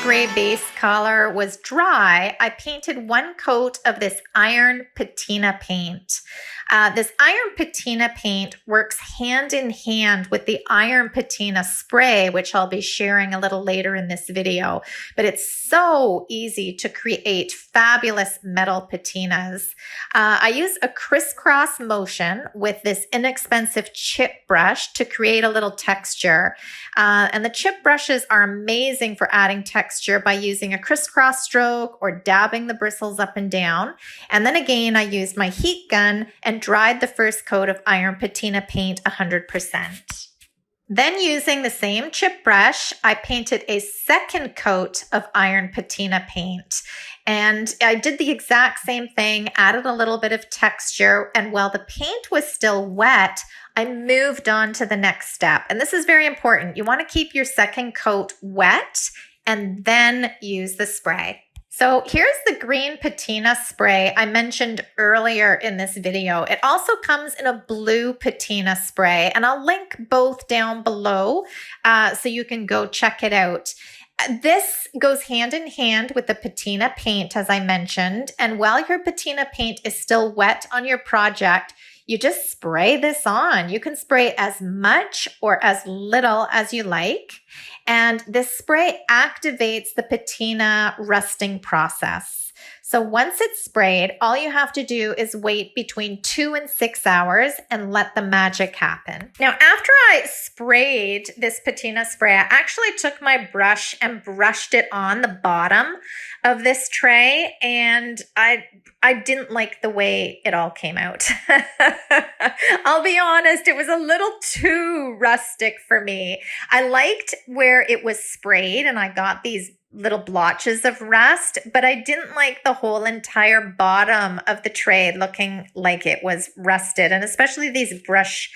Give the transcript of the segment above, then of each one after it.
gray base color was dry, I painted one coat of this iron patina paint. This iron patina paint works hand in hand with the iron patina spray, which I'll be sharing a little later in this video. But it's so easy to create fabulous metal patinas. I use a crisscross motion with this inexpensive chip brush to create a little texture. And the chip brushes are amazing for adding texture by using a crisscross stroke or dabbing the bristles up and down. And then again, I used my heat gun and dried the first coat of iron patina paint 100%. Then using the same chip brush, I painted a second coat of iron patina paint. And I did the exact same thing, added a little bit of texture. And while the paint was still wet, I moved on to the next step. And this is very important. You want to keep your second coat wet and then use the spray. So here's the green patina spray I mentioned earlier in this video. It also comes in a blue patina spray, and I'll link both down below so you can go check it out. This goes hand in hand with the patina paint, as I mentioned, and while your patina paint is still wet on your project, you just spray this on. You can spray as much or as little as you like. And this spray activates the patina rusting process. So once it's sprayed, all you have to do is wait between 2 and 6 hours and let the magic happen. Now, after I sprayed this patina spray, I actually took my brush and brushed it on the bottom of this tray, and I didn't like the way it all came out. I'll be honest, it was a little too rustic for me. I liked where it was sprayed and I got these little blotches of rust, but I didn't like the whole entire bottom of the tray looking like it was rusted, and especially these brush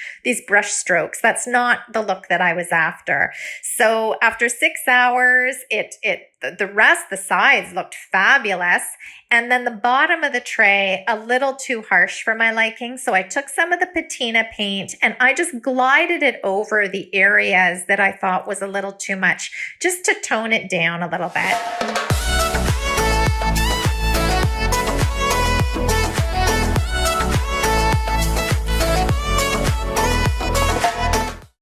strokes. That's not the look that I was after. So after 6 hours, the sides looked fabulous, and then the bottom of the tray a little too harsh for my liking. So I took some of the patina paint and I just glided it over the areas that I thought was a little too much, just to tone it down a little bit.